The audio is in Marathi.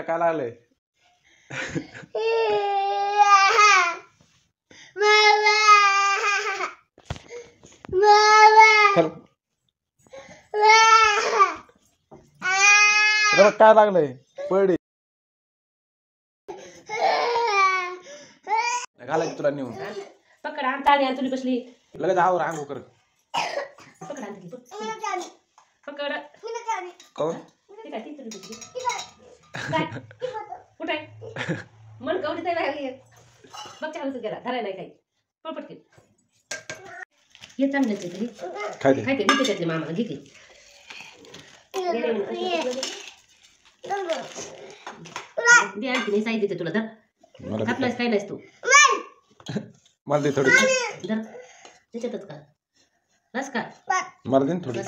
काय लागलंय? चल काय लागलंय? पडी घालायची तुला नेऊन. पकड आणता तुली बसली लगेच आवर अंगो कर. पकड आणते पकड कोण ठीक आहे ती तुली बसली काय कुठे मन कवडी नाही लागली बघ चालू गेला धराय नाही काही पटपट ये चांगलं तरी काय ते काय ते मी त्याच्यातले मामाला घे की दे आणखी नाही साई देते तुला धर आपलाच काय नाहीस तू मला दे थोडी धर त्याच्यातच का बस का मला दे थोडी.